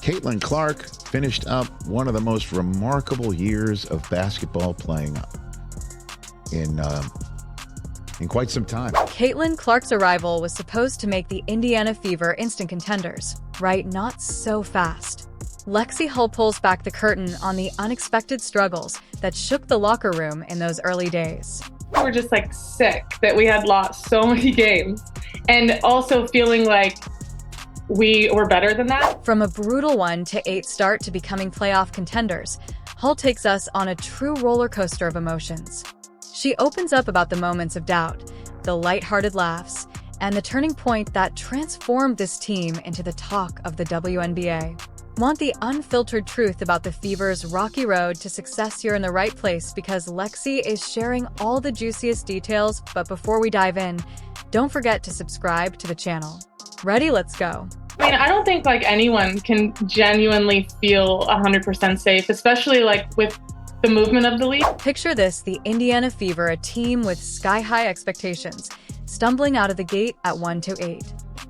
Caitlin Clark finished up one of the most remarkable years of basketball playing in quite some time. Caitlin Clark's arrival was supposed to make the Indiana Fever instant contenders, right? Not so fast. Lexie Hull pulls back the curtain on the unexpected struggles that shook the locker room in those early days. We were just sick that we had lost so many games, and also feeling like we were better than that. From a brutal 1-8 start to becoming playoff contenders, Hull takes us on a true roller coaster of emotions. She opens up about the moments of doubt, the lighthearted laughs, and the turning point that transformed this team into the talk of the WNBA. Want the unfiltered truth about the Fever's rocky road to success? You're in the right place, because Lexie is sharing all the juiciest details. But before we dive in, don't forget to subscribe to the channel. Ready? Let's go. I mean, I don't think anyone can genuinely feel 100% safe, especially with the movement of the league. Picture this: the Indiana Fever, a team with sky-high expectations, stumbling out of the gate at 1-8.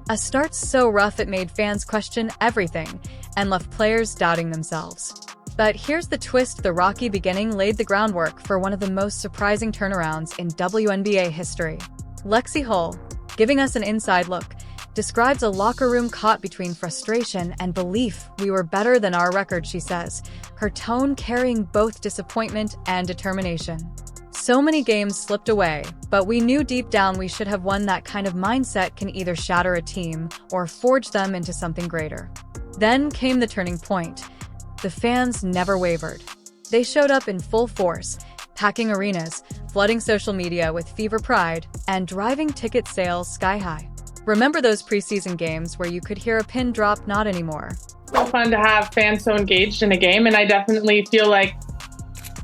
A start so rough it made fans question everything and left players doubting themselves. But here's the twist: the rocky beginning laid the groundwork for one of the most surprising turnarounds in WNBA history. Lexie Hull, giving us an inside look, describes a locker room caught between frustration and belief. We were better than our record, she says, her tone carrying both disappointment and determination. So many games slipped away, but we knew deep down we should have won. That kind of mindset can either shatter a team or forge them into something greater. Then came the turning point. The fans never wavered. They showed up in full force, packing arenas, flooding social media with Fever pride, and driving ticket sales sky high. Remember those preseason games where you could hear a pin drop? Not anymore. So fun to have fans so engaged in a game, and I definitely feel like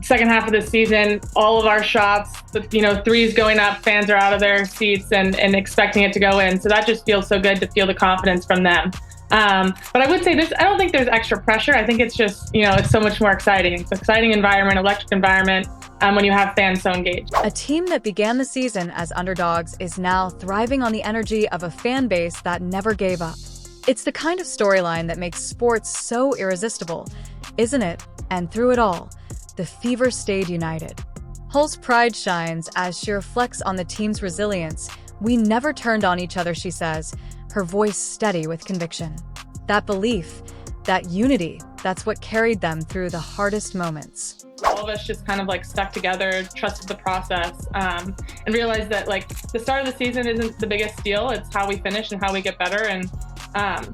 second half of the season, all of our shots, threes going up, fans are out of their seats and expecting it to go in. So that just feels so good to feel the confidence from them. But I would say this: I don't think there's extra pressure. I think it's just, it's so much more exciting. It's an exciting environment, electric environment, when you have fans so engaged. A team that began the season as underdogs is now thriving on the energy of a fan base that never gave up. It's the kind of storyline that makes sports so irresistible, isn't it? And through it all, the Fever stayed united. Hull's pride shines as she reflects on the team's resilience. We never turned on each other, she says, her voice steady with conviction. That belief, that unity, that's what carried them through the hardest moments. All of us just kind of stuck together, trusted the process, and realized that the start of the season isn't the biggest deal. It's how we finish and how we get better, and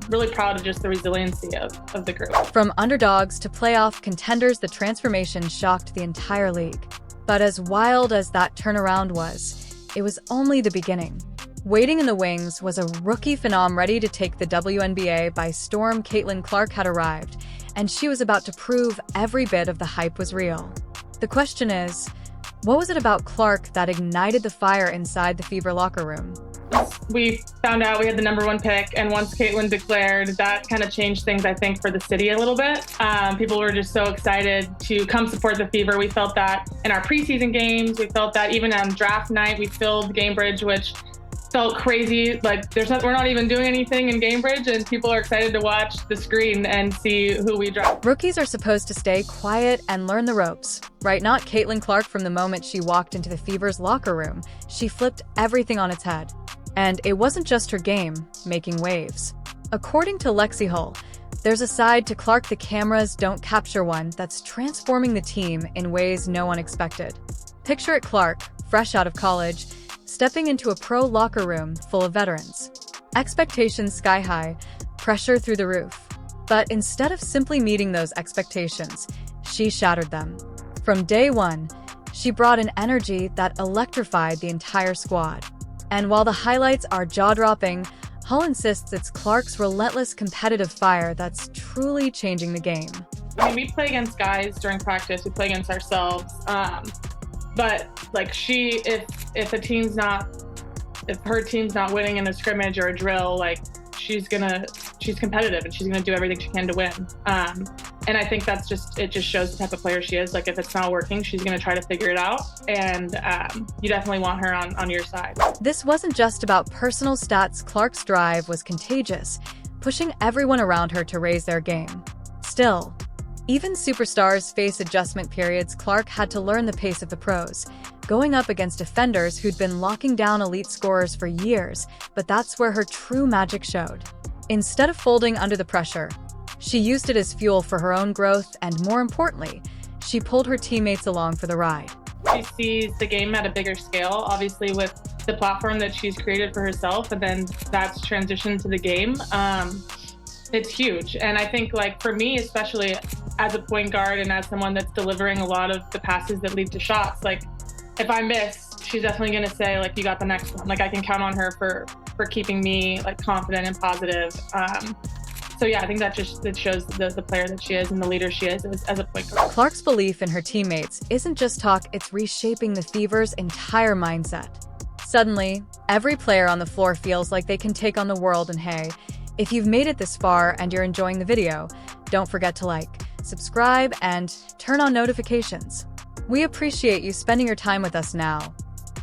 really proud of just the resiliency of the group. From underdogs to playoff contenders, the transformation shocked the entire league. But as wild as that turnaround was, it was only the beginning. Waiting in the wings was a rookie phenom ready to take the WNBA by storm. Caitlin Clark had arrived, and she was about to prove every bit of the hype was real. The question is, what was it about Clark that ignited the fire inside the Fever locker room? We found out we had the #1 pick, and once Caitlin declared, that kind of changed things, I think, for the city a little bit. People were just so excited to come support the Fever. We felt that in our preseason games. We felt that even on draft night. We filled Gamebridge, which felt crazy. We're not even doing anything in Gamebridge, and people are excited to watch the screen and see who we draft. Rookies are supposed to stay quiet and learn the ropes, right? Not Caitlin Clark. From the moment she walked into the Fever's locker room, she flipped everything on its head. And it wasn't just her game making waves. According to Lexie Hull, there's a side to Clark the cameras don't capture, one that's transforming the team in ways no one expected. Picture it: Clark, fresh out of college, stepping into a pro locker room full of veterans. Expectations sky high, pressure through the roof. But instead of simply meeting those expectations, she shattered them. From day one, she brought an energy that electrified the entire squad. And while the highlights are jaw-dropping, Hull insists it's Clark's relentless competitive fire that's truly changing the game. I mean, we play against guys during practice, we play against ourselves. But if her team's not winning in a scrimmage or a drill, she's competitive and she's gonna do everything she can to win. And I think it just shows the type of player she is. If it's not working, she's gonna try to figure it out. And you definitely want her on your side. This wasn't just about personal stats. Clark's drive was contagious, pushing everyone around her to raise their game. Still, even superstars face adjustment periods. Clark had to learn the pace of the pros, going up against defenders who'd been locking down elite scorers for years, but that's where her true magic showed. Instead of folding under the pressure, she used it as fuel for her own growth, and more importantly, she pulled her teammates along for the ride. She sees the game at a bigger scale, obviously with the platform that she's created for herself, and then that's transitioned to the game. It's huge. And I think, like, for me, especially as a point guard and as someone that's delivering a lot of the passes that lead to shots, like, if I miss, she's definitely going to say, like, you got the next one. Like, I can count on her for keeping me, like, confident and positive. So yeah, I think that shows the player that she is and the leader she is as a point guard. Clark's belief in her teammates isn't just talk, it's reshaping the Fever's entire mindset. Suddenly, every player on the floor feels like they can take on the world, and hey, if you've made it this far and you're enjoying the video, don't forget to like, subscribe, and turn on notifications. We appreciate you spending your time with us now.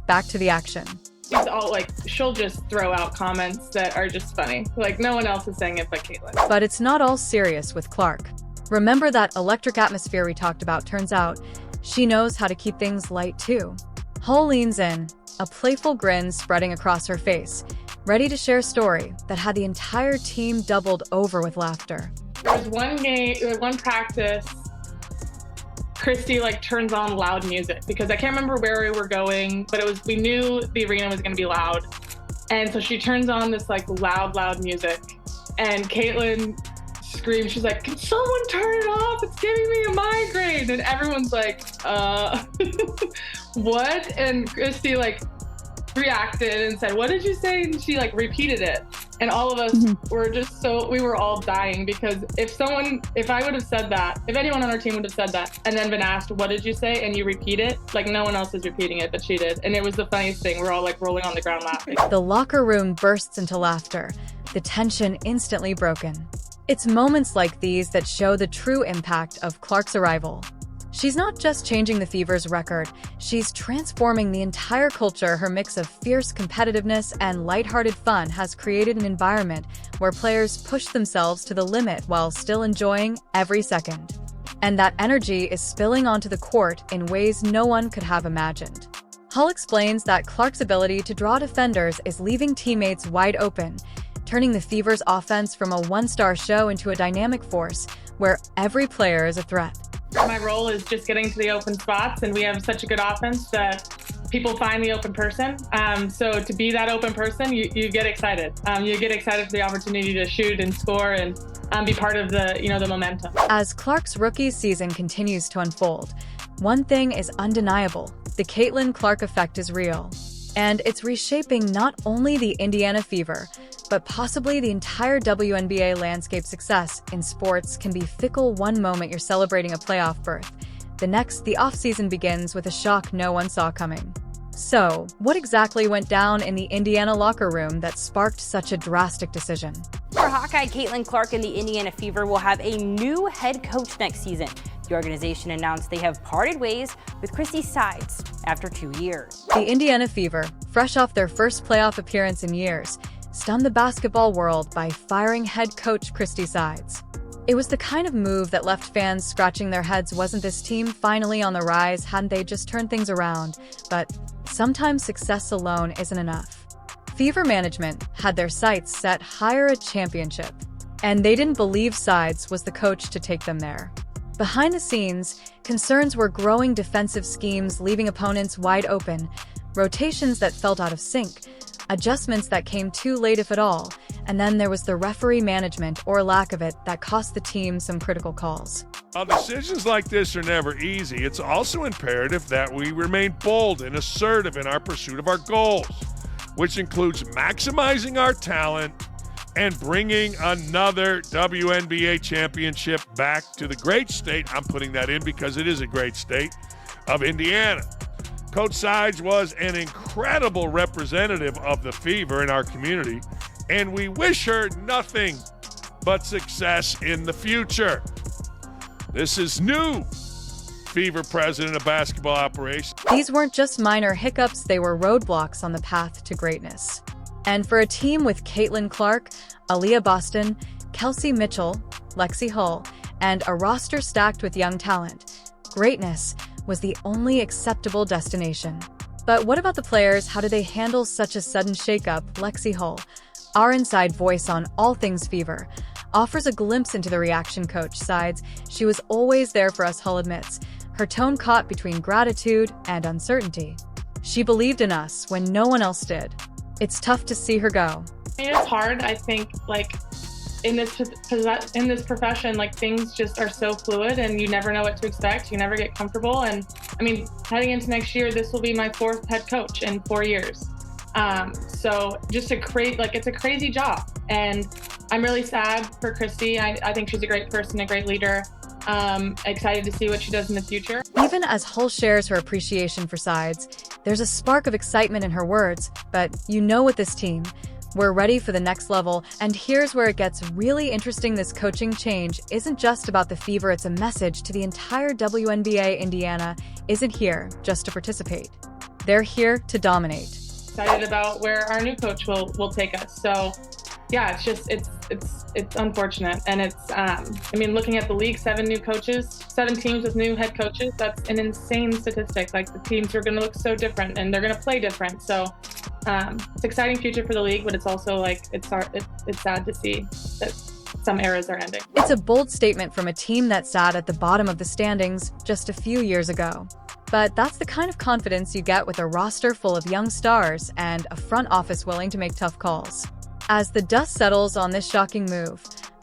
Back to the action. She's all like, she'll just throw out comments that are just funny. Like, no one else is saying it but Caitlin. But it's not all serious with Clark. Remember that electric atmosphere we talked about? Turns out, she knows how to keep things light too. Hull leans in, a playful grin spreading across her face, ready to share a story that had the entire team doubled over with laughter. There was one practice, Christy like turns on loud music because I can't remember where we were going, but we knew the arena was going to be loud. And so she turns on this like loud music, and Caitlin screams, she's like, "Can someone turn it off? It's giving me a migraine." And everyone's like, what? And Christy like reacted and said, "What did you say?" And she like repeated it. And all of us were just we were all dying, because if I would have said that, if anyone on our team would have said that and then been asked, "What did you say?" and you repeat it, like no one else is repeating it, but she did. And it was the funniest thing. We're all like rolling on the ground laughing. The locker room bursts into laughter, the tension instantly broken. It's moments like these that show the true impact of Clark's arrival. She's not just changing the Fever's record, she's transforming the entire culture. Her mix of fierce competitiveness and lighthearted fun has created an environment where players push themselves to the limit while still enjoying every second. And that energy is spilling onto the court in ways no one could have imagined. Hull explains that Clark's ability to draw defenders is leaving teammates wide open, turning the Fever's offense from a one-star show into a dynamic force where every player is a threat. My role is just getting to the open spots, and we have such a good offense that people find the open person. So to be that open person, you get excited. You get excited for the opportunity to shoot and score and be part of the momentum. As Clark's rookie season continues to unfold, one thing is undeniable: the Caitlin Clark effect is real. And it's reshaping not only the Indiana Fever, but possibly the entire WNBA landscape. Success in sports can be fickle. One moment you're celebrating a playoff berth, the next, the offseason begins with a shock no one saw coming. So, what exactly went down in the Indiana locker room that sparked such a drastic decision? For Hawkeye Caitlin Clark and the Indiana Fever will have a new head coach next season. The organization announced they have parted ways with Christy Sides after 2 years. The Indiana Fever, fresh off their first playoff appearance in years, stunned the basketball world by firing head coach Christy Sides. It was the kind of move that left fans scratching their heads. Wasn't this team finally on the rise? Hadn't they just turned things around? But sometimes success alone isn't enough. Fever management had their sights set higher, a championship, and they didn't believe Sides was the coach to take them there. Behind the scenes, concerns were growing: defensive schemes leaving opponents wide open, rotations that felt out of sync, adjustments that came too late if at all, and then there was the referee management, or lack of it, that cost the team some critical calls. While decisions like this are never easy, it's also imperative that we remain bold and assertive in our pursuit of our goals, which includes maximizing our talent and bringing another WNBA championship back to the great state, I'm putting that in because it is a great state, of Indiana. Coach Sides was an incredible representative of the Fever in our community, and we wish her nothing but success in the future. This is new Fever president of basketball operations. These weren't just minor hiccups, they were roadblocks on the path to greatness. And for a team with Caitlin Clark, Aaliyah Boston, Kelsey Mitchell, Lexie Hull, and a roster stacked with young talent, greatness was the only acceptable destination. But what about the players? How do they handle such a sudden shakeup? Lexie Hull, our inside voice on all things Fever, offers a glimpse into the reaction coach sides. She was always there for us, Hull admits, her tone caught between gratitude and uncertainty. She believed in us when no one else did. It's tough to see her go. It's hard. I think in this profession, things just are so fluid and you never know what to expect. You never get comfortable. And heading into next year, this will be my 4th head coach in 4 years. So just it's a crazy job. And I'm really sad for Christy. I think she's a great person, a great leader. Excited to see what she does in the future. Even as Hull shares her appreciation for sides, there's a spark of excitement in her words. But with this team, we're ready for the next level. And here's where it gets really interesting. This coaching change isn't just about the Fever, it's a message to the entire WNBA. Indiana isn't here just to participate. They're here to dominate. Excited about where our new coach will take us. So yeah, it's unfortunate. And it's, looking at the league, 7 new coaches, 7 teams with new head coaches, that's an insane statistic. The teams are going to look so different and they're going to play different. So it's an exciting future for the league, but it's also it's sad to see that some eras are ending. It's a bold statement from a team that sat at the bottom of the standings just a few years ago. But that's the kind of confidence you get with a roster full of young stars and a front office willing to make tough calls. As the dust settles on this shocking move,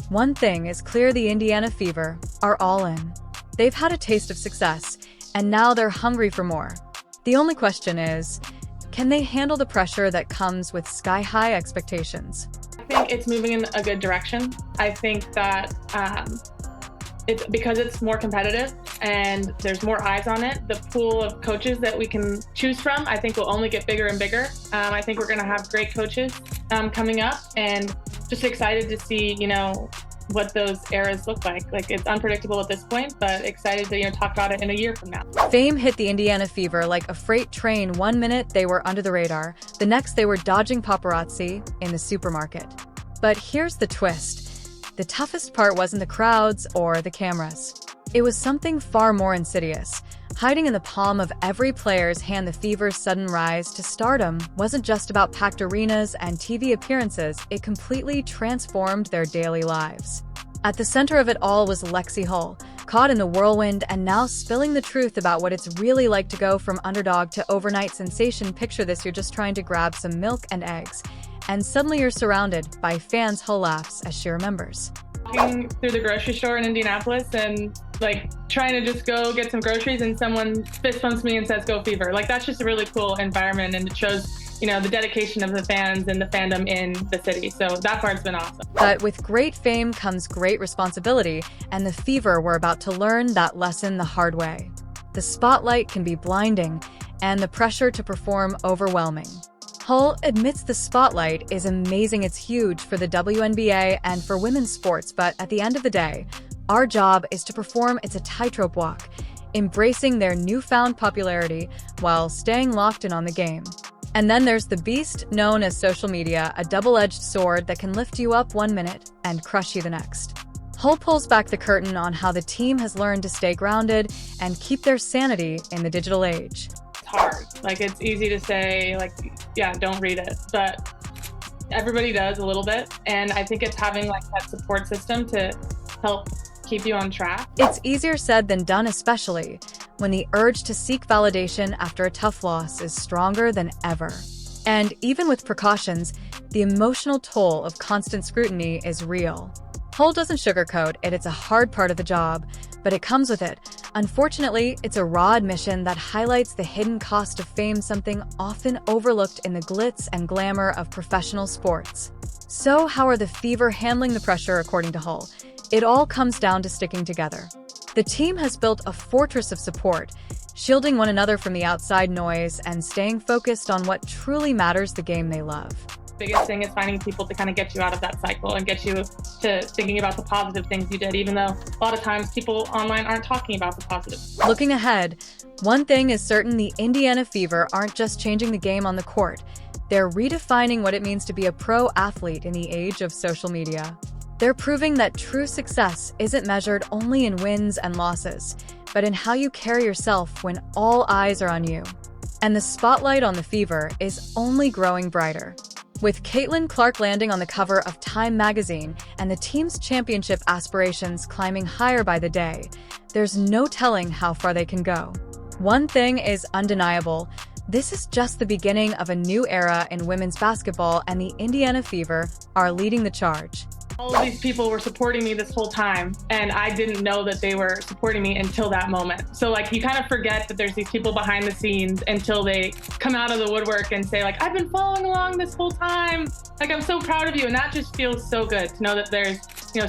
one thing is clear: the Indiana Fever are all in. They've had a taste of success, and now they're hungry for more. The only question is, can they handle the pressure that comes with sky-high expectations? I think it's moving in a good direction. I think that it's because it's more competitive and there's more eyes on it. The pool of coaches that we can choose from, I think, will only get bigger and bigger. I think we're going to have great coaches coming up, and just excited to see, what those eras look like. It's unpredictable at this point, but excited to talk about it in a year from now. Fame hit the Indiana Fever like a freight train. One minute they were under the radar, the next they were dodging paparazzi in the supermarket. But here's the twist. The toughest part wasn't the crowds or the cameras. It was something far more insidious. Hiding in the palm of every player's hand, the Fever's sudden rise to stardom wasn't just about packed arenas and TV appearances. It completely transformed their daily lives. At the center of it all was Lexie Hull, caught in the whirlwind and now spilling the truth about what it's really like to go from underdog to overnight sensation. Picture this: you're just trying to grab some milk and eggs, and suddenly you're surrounded by fans. Hull laughs as she remembers. Walking through the grocery store in Indianapolis and trying to just go get some groceries, and someone fist bumps me and says, "Go Fever." That's just a really cool environment, and it shows, the dedication of the fans and the fandom in the city. So that part's been awesome. But with great fame comes great responsibility, and the Fever were about to learn that lesson the hard way. The spotlight can be blinding, and the pressure to perform overwhelming. Hull admits the spotlight is amazing. It's huge for the WNBA and for women's sports, but at the end of the day, our job is to perform. It's a tightrope walk, embracing their newfound popularity while staying locked in on the game. And then there's the beast known as social media, a double-edged sword that can lift you up one minute and crush you the next. Hull pulls back the curtain on how the team has learned to stay grounded and keep their sanity in the digital age. It's hard. It's easy to say, don't read it, but everybody does a little bit. And I think it's having that support system to help keep you on track. It's easier said than done, especially when the urge to seek validation after a tough loss is stronger than ever. And even with precautions, the emotional toll of constant scrutiny is real. Hull doesn't sugarcoat it. It's a hard part of the job, but it comes with it. Unfortunately, it's a raw admission that highlights the hidden cost of fame, something often overlooked in the glitz and glamour of professional sports. So how are the Fever handling the pressure? According to Hull, it all comes down to sticking together. The team has built a fortress of support, shielding one another from the outside noise and staying focused on what truly matters: the game they love. Biggest thing is finding people to kind of get you out of that cycle and get you to thinking about the positive things you did, even though a lot of times people online aren't talking about the positive. Looking ahead, one thing is certain: the Indiana Fever aren't just changing the game on the court. They're redefining what it means to be a pro athlete in the age of social media. They're proving that true success isn't measured only in wins and losses, but in how you carry yourself when all eyes are on you. And the spotlight on the Fever is only growing brighter. With Caitlin Clark landing on the cover of Time magazine and the team's championship aspirations climbing higher by the day, there's no telling how far they can go. One thing is undeniable: this is just the beginning of a new era in women's basketball, and the Indiana Fever are leading the charge. All of these people were supporting me this whole time, and I didn't know that they were supporting me until that moment. So like, you kind of forget that there's these people behind the scenes until they come out of the woodwork and say like, I've been following along this whole time. Like, I'm so proud of you. And that just feels so good to know that there's,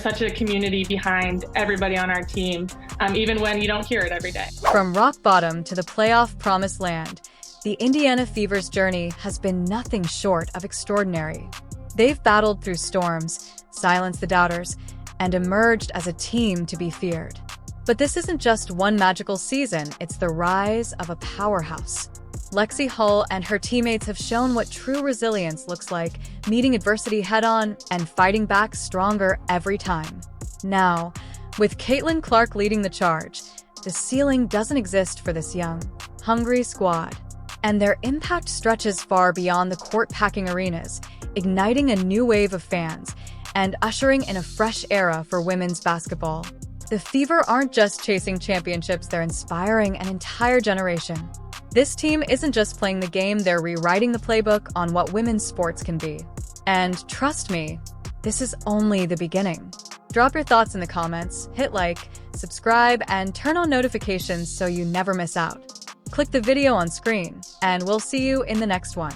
such a community behind everybody on our team, even when you don't hear it every day. From rock bottom to the playoff promised land, the Indiana Fever's journey has been nothing short of extraordinary. They've battled through storms, silenced the doubters, and emerged as a team to be feared. But this isn't just one magical season, it's the rise of a powerhouse. Lexie Hull and her teammates have shown what true resilience looks like, meeting adversity head-on and fighting back stronger every time. Now, with Caitlin Clark leading the charge, the ceiling doesn't exist for this young, hungry squad. And their impact stretches far beyond the court-packing arenas, igniting a new wave of fans and ushering in a fresh era for women's basketball. The Fever aren't just chasing championships, they're inspiring an entire generation. This team isn't just playing the game, they're rewriting the playbook on what women's sports can be. And trust me, this is only the beginning. Drop your thoughts in the comments, hit like, subscribe, and turn on notifications so you never miss out. Click the video on screen, and we'll see you in the next one.